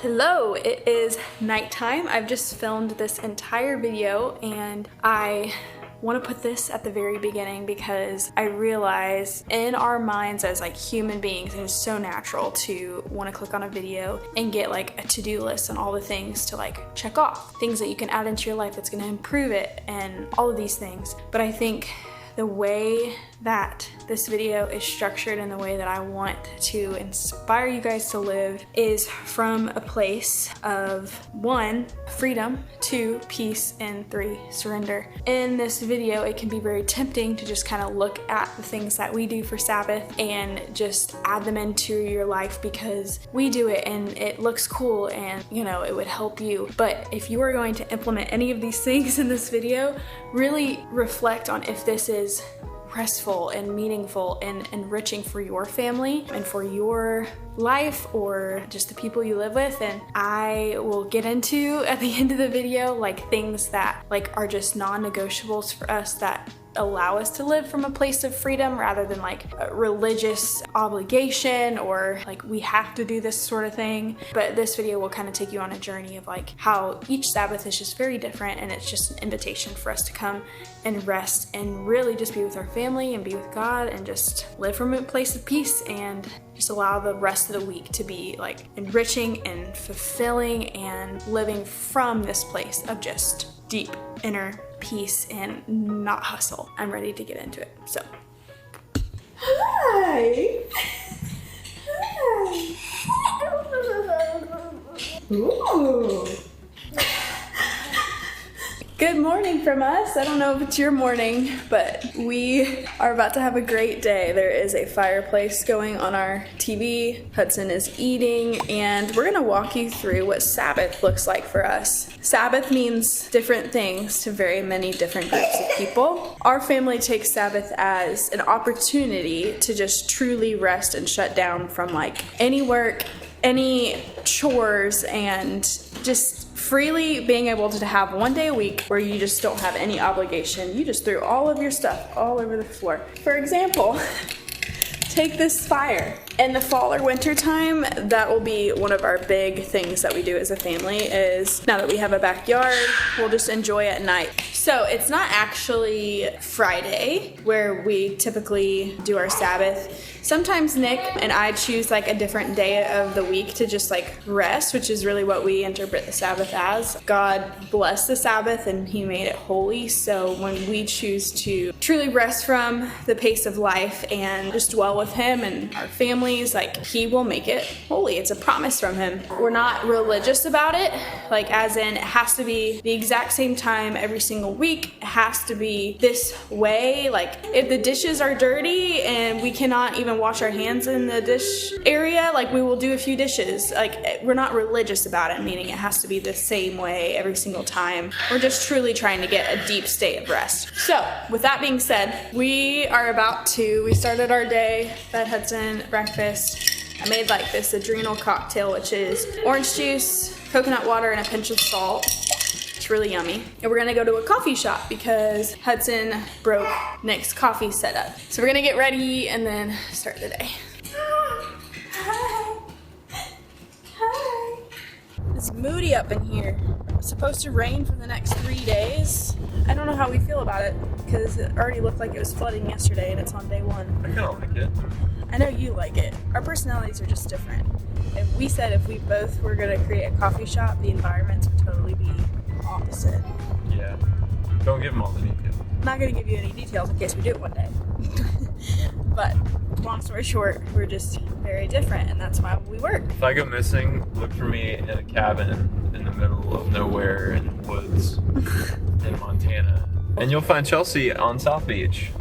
Hello, it is nighttime. I've just filmed this entire video and I want to put this at the very beginning because I realize in our minds as like human beings, it is so natural to want to click on a video and get like a to-do list and all the things to like check off, things that you can add into your life that's going to improve it and all of these things. But I think the way that this video is structured and the way that I want to inspire you guys to live is from a place of 1, freedom, 2, peace, and 3, surrender. In this video, it can be very tempting to just kind of look at the things that we do for Sabbath and just add them into your life because we do it and it looks cool and it would help you. But if you are going to implement any of these things in this video, really reflect on if this is restful and meaningful and enriching for your family and for your life or just the people you live with. And I will get into at the end of the video like things that like are just non-negotiables for us that allow us to live from a place of freedom rather than like a religious obligation or like we have to do this sort of thing. But this video will kind of take you on a journey of like how each Sabbath is just very different and it's just an invitation for us to come and rest and really just be with our family and be with God and just live from a place of peace and just allow the rest of the week to be like enriching and fulfilling and living from this place of just deep inner peace and not hustle. I'm ready to get into it. So, hi. Hi. Ooh. Good morning from us. I don't know if it's your morning, but we are about to have a great day. There is a fireplace going on our TV. Hudson is eating, and we're gonna walk you through what Sabbath looks like for us. Sabbath means different things to very many different groups of people. Our family takes Sabbath as an opportunity to just truly rest and shut down from like any work, any chores, and just freely being able to have one day a week where you just don't have any obligation. You just threw all of your stuff all over the floor. For example, take this fire. In the fall or winter time, that will be one of our big things that we do as a family is now that we have a backyard, we'll just enjoy at night. So it's not actually Friday where we typically do our Sabbath. Sometimes Nick and I choose like a different day of the week to just like rest, which is really what we interpret the Sabbath as. God blessed the Sabbath and he made it holy. So when we choose to truly rest from the pace of life and just dwell with him and our families, like he will make it holy. It's a promise from him. We're not religious about it, like as in it has to be the exact same time every single week. It has to be this way. Like if the dishes are dirty and we cannot even wash our hands in the dish area, like we will do a few dishes. Like we're not religious about it, meaning it has to be the same way every single time. We're just truly trying to get a deep state of rest. So with that being said, we started our day, fed Hudson breakfast. I made like this adrenal cocktail, which is orange juice, coconut water, and a pinch of salt. It's really yummy. And we're gonna go to a coffee shop because Hudson broke Nick's coffee setup. So we're gonna get ready and then start the day. Hi. Hi. It's moody up in here. It's supposed to rain for the next 3 days. I don't know how we feel about it because it already looked like it was flooding yesterday and it's on day 1. I kinda like it. I know you like it. Our personalities are just different. If we said if we both were gonna create a coffee shop, the environments would totally be opposite. Yeah. Don't give them all the details. I'm not gonna give you any details in case we do it one day. But long story short, we're just very different and that's why we work. If I go missing, look for me in a cabin in the middle of nowhere in the woods in Montana. And you'll find Chelsea on South Beach.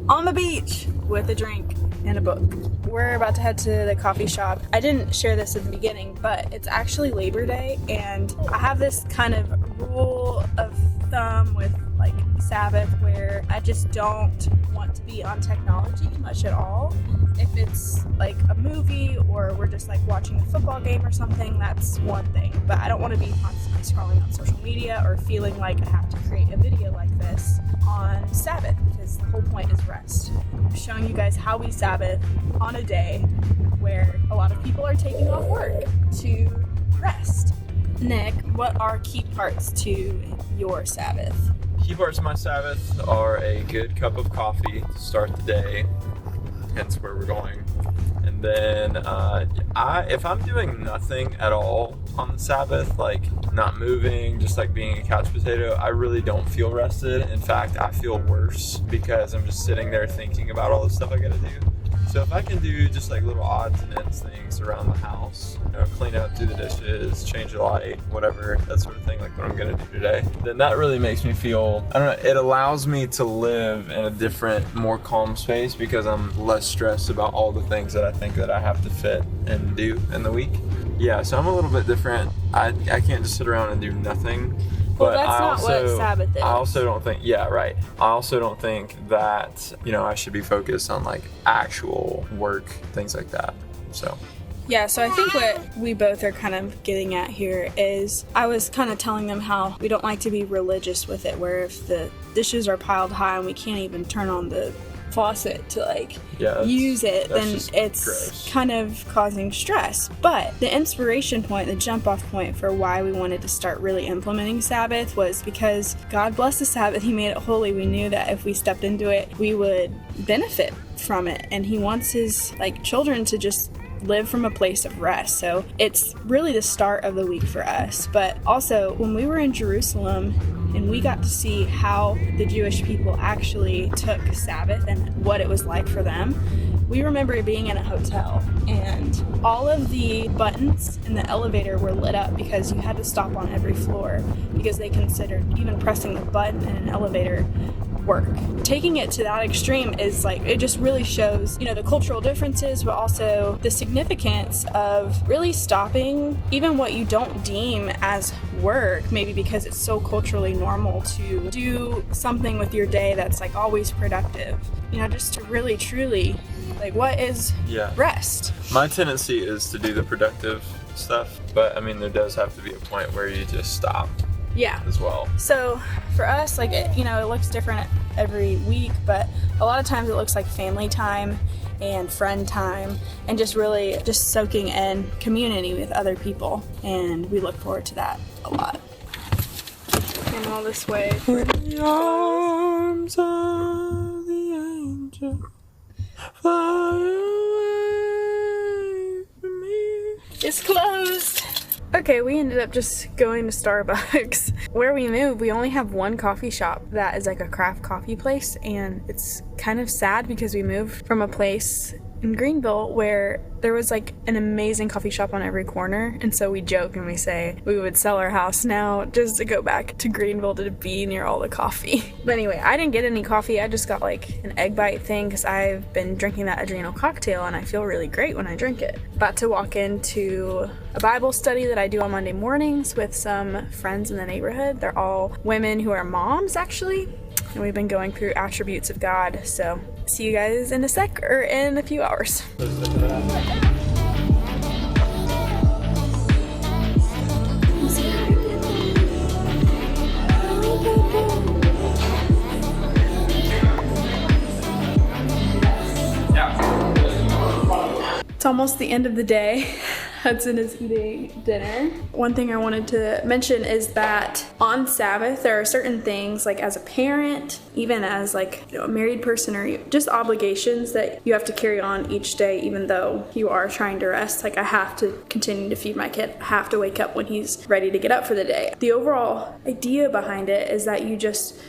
On the beach with a drink and a book. We're about to head to the coffee shop. I didn't share this in the beginning, but it's actually Labor Day and I have this kind of rule of thumb with like Sabbath where I just don't want to be on technology much at all. If it's like a movie or we're just like watching a football game or something, that's one thing. But I don't want to be constantly scrolling on social media or feeling like I have to create a video like this on Sabbath because the whole point is rest. I'm showing you guys how we Sabbath on a day where a lot of people are taking off work to Nick, what are key parts to your Sabbath? Key parts of my Sabbath are a good cup of coffee to start the day, hence where we're going. And then if I'm doing nothing at all on the Sabbath, like not moving, just like being a couch potato, I really don't feel rested. In fact, I feel worse because I'm just sitting there thinking about all the stuff I gotta do. So if I can do just like little odds and ends things around the house, clean out, do the dishes, change the light, whatever, that sort of thing, like what I'm gonna do today, then that really makes me feel, I don't know, it allows me to live in a different, more calm space because I'm less stressed about all the things that I think that I have to fit and do in the week. Yeah, so I'm a little bit different. I can't just sit around and do nothing. Well, But that's not what Sabbath is. I also don't think, yeah, right. I also don't think that, I should be focused on like actual work, things like that. So. Yeah, so I think what we both are kind of getting at here is I was kind of telling them how we don't like to be religious with it, where if the dishes are piled high and we can't even turn on the faucet to use it, then it's gross. Kind of causing stress. But the inspiration point, the jump off point for why we wanted to start really implementing Sabbath was because God blessed the Sabbath. He made it holy. We knew that if we stepped into it, we would benefit from it. And he wants his children to just live from a place of rest. So it's really the start of the week for us. But also when we were in Jerusalem and we got to see how the Jewish people actually took Sabbath and what it was like for them, we remember being in a hotel and all of the buttons in the elevator were lit up because you had to stop on every floor because they considered even pressing the button in an elevator work. Taking it to that extreme is it just really shows, the cultural differences, but also the significance of really stopping even what you don't deem as work, maybe because it's so culturally normal to do something with your day that's always productive, just to really truly what is rest. My tendency is to do the productive stuff, but there does have to be a point where you just stop. Yeah. As well. So for us, it looks different every week, but a lot of times it looks like family time and friend time and just really just soaking in community with other people. And we look forward to that a lot. Came all this way. In the arms of the angel, fly away from me. It's closed. Okay, we ended up just going to Starbucks. Where we moved, we only have one coffee shop that is a craft coffee place, and it's kind of sad because we moved from a place in Greenville where there was an amazing coffee shop on every corner, and so we joke and we say we would sell our house now just to go back to Greenville to be near all the coffee. But anyway, I didn't get any coffee. I just got an egg bite thing because I've been drinking that adrenal cocktail and I feel really great when I drink it. About to walk into a Bible study that I do on Monday mornings with some friends in the neighborhood. They're all women who are moms actually, and we've been going through attributes of God. So see you guys in a few hours. It's almost the end of the day. Hudson is eating dinner. One thing I wanted to mention is that on Sabbath, there are certain things as a parent, even as a married person, or just obligations that you have to carry on each day, even though you are trying to rest. I have to continue to feed my kid. I have to wake up when he's ready to get up for the day. The overall idea behind it is that you just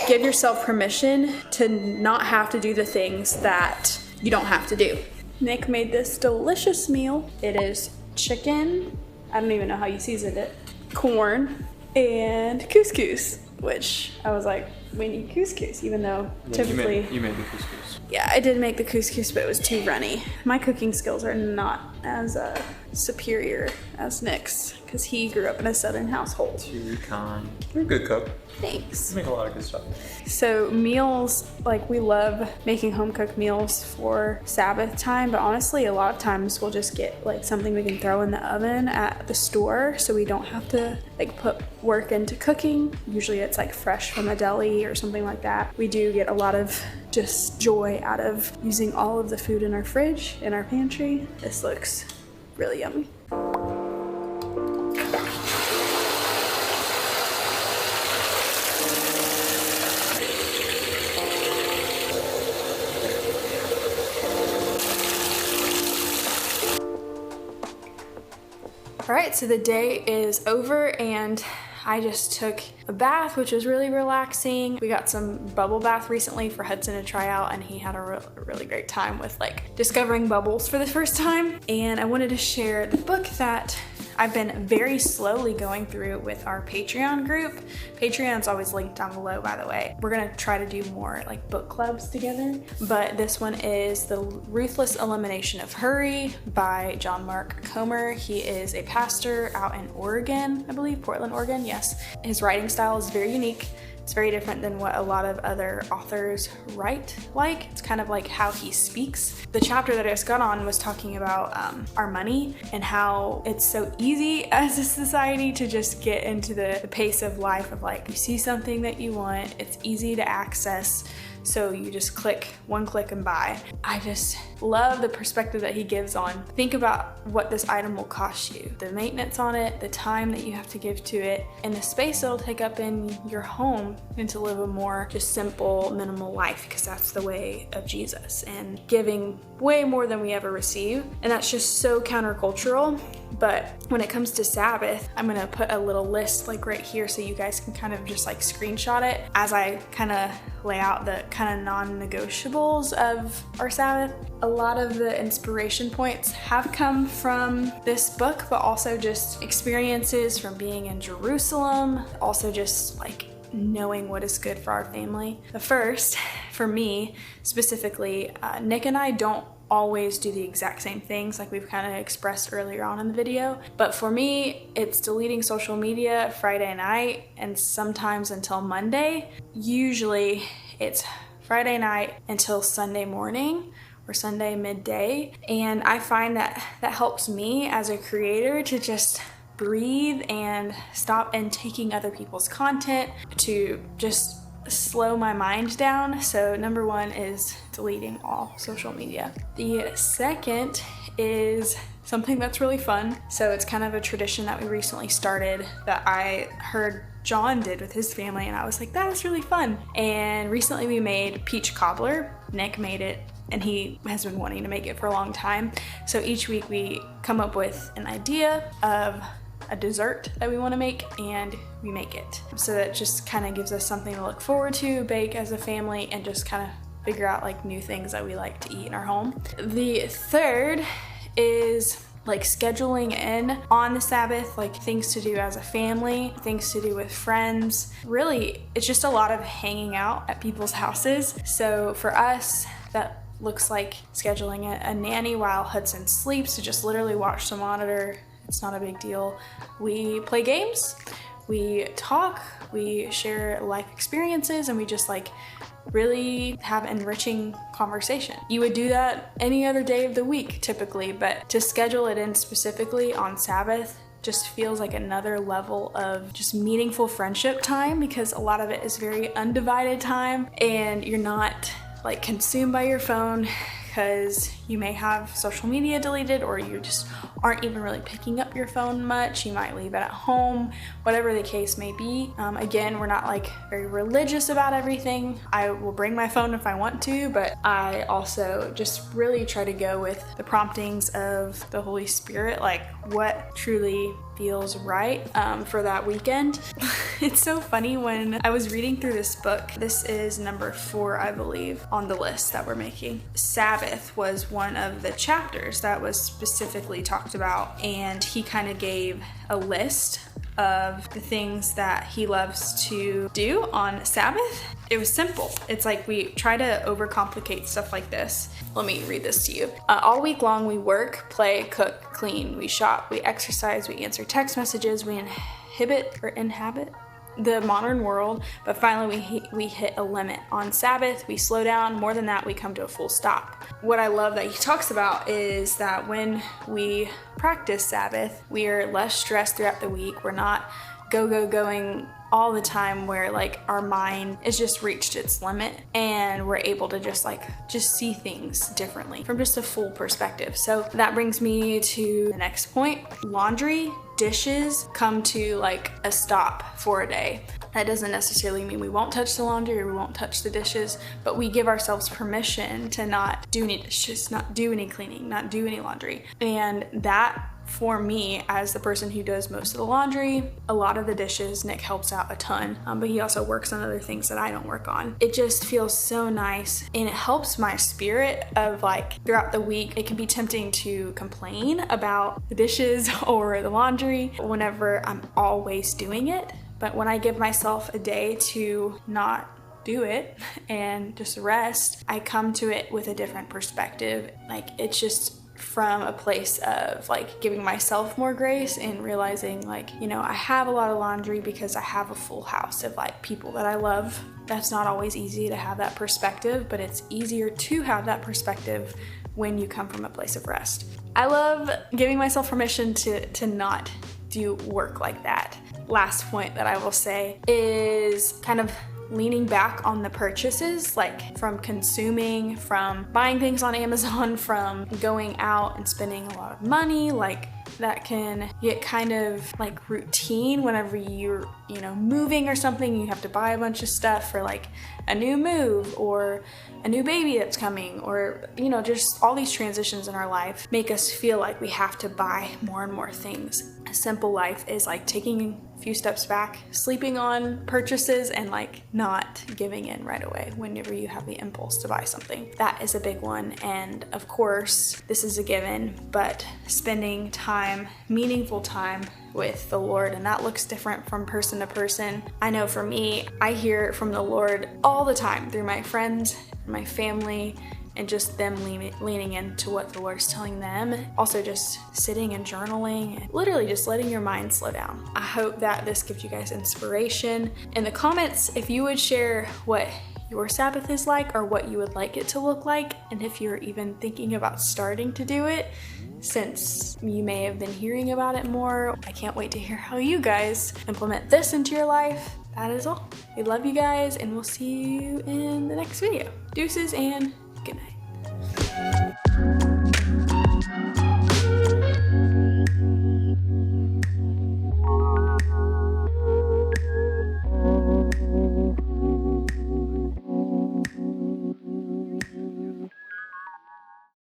give yourself permission to not have to do the things that you don't have to do. Nick made this delicious meal. It is chicken, I don't even know how you seasoned it, corn, and couscous, which I was we need couscous, even though typically... You made the couscous. Yeah, I did make the couscous, but it was too runny. My cooking skills are not as superior as Nick's, because he grew up in a southern household. Too kind. You're a good cook. Thanks. You make a lot of good stuff. So meals, we love making home cooked meals for Sabbath time, but honestly, a lot of times we'll just get something we can throw in the oven at the store, so we don't have to put work into cooking. Usually it's fresh from a deli or something like that. We do get a lot of just joy out of using all of the food in our fridge, in our pantry. This looks really yummy. All right, so the day is over and I just took a bath, which was really relaxing. We got some bubble bath recently for Hudson to try out, and he had a really great time with like discovering bubbles for the first time. And I wanted to share the book that I've been very slowly going through with our Patreon group. Patreon's always linked down below, by the way. We're gonna try to do more like book clubs together, but this one is The Ruthless Elimination of Hurry by John Mark Comer. He is a pastor out in Oregon, I believe, Portland, Oregon, yes. His writing style is very unique. It's very different than what a lot of other authors write like. It's kind of like how he speaks. The chapter that I just got on was talking about our money and how it's so easy as a society to just get into the pace of life of like, you see something that you want, it's easy to access, so you just one click and buy. I just love the perspective that he gives on, think about what this item will cost you, the maintenance on it, the time that you have to give to it, and the space it'll take up in your home, and to live a more just simple, minimal life, because that's the way of Jesus, and giving way more than we ever receive. And that's just so countercultural. But when it comes to Sabbath, I'm gonna put a little list like right here so you guys can kind of just like screenshot it as I kind of lay out the kind of non-negotiables of our Sabbath. A lot of the inspiration points have come from this book, but also just experiences from being in Jerusalem, also just like knowing what is good for our family. The first, for me specifically, Nick and I don't always do the exact same things like we've kind of expressed earlier on in the video, but for me it's deleting social media Friday night and sometimes until Monday. Usually it's Friday night until Sunday morning or Sunday midday, and I find that helps me as a creator to just breathe and stop and taking other people's content, to just slow my mind down. So number one is deleting all social media. The second is something that's really fun. So it's kind of a tradition that we recently started that I heard John did with his family, and I was like, that was really fun. And recently we made peach cobbler. Nick made it, and he has been wanting to make it for a long time. So each week we come up with an idea of a dessert that we want to make, and we make it. So that just kind of gives us something to look forward to, bake as a family, and just kind of figure out like new things that we like to eat in our home. The third is like scheduling in on the Sabbath, like things to do as a family, things to do with friends. Really, it's just a lot of hanging out at people's houses. So for us, that looks like scheduling a nanny while Hudson sleeps to just literally watch the monitor. It's not a big deal. We play games, we talk, we share life experiences, and we just like really have enriching conversation. You would do that any other day of the week typically, but to schedule it in specifically on Sabbath just feels like another level of just meaningful friendship time, because a lot of it is very undivided time and you're not like consumed by your phone because you may have social media deleted, or you just aren't even really picking up your phone much. You might leave it at home, whatever the case may be. Again, we're not like very religious about everything. I will bring my phone if I want to, but I also just really try to go with the promptings of the Holy Spirit, like what truly feels right for that weekend. It's so funny, when I was reading through this book, this is number 4, I believe, on the list that we're making. Sabbath was one of the chapters that was specifically talked about, and he kind of gave a list of the things that he loves to do on Sabbath. It was simple. It's like we try to overcomplicate stuff like this. Let me read this to you. All week long we work, play, cook, clean, we shop, we exercise, we answer text messages, we inhabit the modern world, but finally we hit a limit. On Sabbath, we slow down. More than that, we come to a full stop. What I love that he talks about is that when we practice Sabbath, we are less stressed throughout the week. We're not going all the time, where like our mind has just reached its limit, and we're able to just see things differently from just a full perspective. So that brings me to the next point. Laundry, dishes come to like a stop for a day. That doesn't necessarily mean we won't touch the laundry or we won't touch the dishes, but we give ourselves permission to not do any dishes, not do any cleaning, not do any laundry. And that for me, as the person who does most of the laundry, a lot of the dishes, Nick helps out a ton, but he also works on other things that I don't work on. It just feels so nice, and it helps my spirit of like throughout the week. It can be tempting to complain about the dishes or the laundry whenever I'm always doing it. But when I give myself a day to not do it and just rest, I come to it with a different perspective. Like, it's just from a place of like giving myself more grace and realizing like, you know, I have a lot of laundry because I have a full house of like people that I love. That's not always easy to have that perspective, but it's easier to have that perspective when you come from a place of rest. I love giving myself permission to not do work like that. Last point that I will say is kind of leaning back on the purchases, like from consuming, from buying things on Amazon, from going out and spending a lot of money. Like, that can get kind of like routine whenever you're, you know, moving or something. You have to buy a bunch of stuff for like a new move or a new baby that's coming, or, you know, just all these transitions in our life make us feel like we have to buy more and more things. A simple life is like taking a few steps back, sleeping on purchases, and like not giving in right away whenever you have the impulse to buy something. That is a big one. And of course, this is a given, but spending time, meaningful time with the Lord, and that looks different from person to person. I know for me, I hear from the Lord all the time through my friends, my family, and just them leaning into what the Lord's telling them. Also just sitting and journaling, and literally just letting your mind slow down. I hope that this gives you guys inspiration. In the comments, if you would share what your Sabbath is like or what you would like it to look like, and if you're even thinking about starting to do it, since you may have been hearing about it more. I can't wait to hear how you guys implement this into your life. That is all. We love you guys, and we'll see you in the next video. Deuces and good night.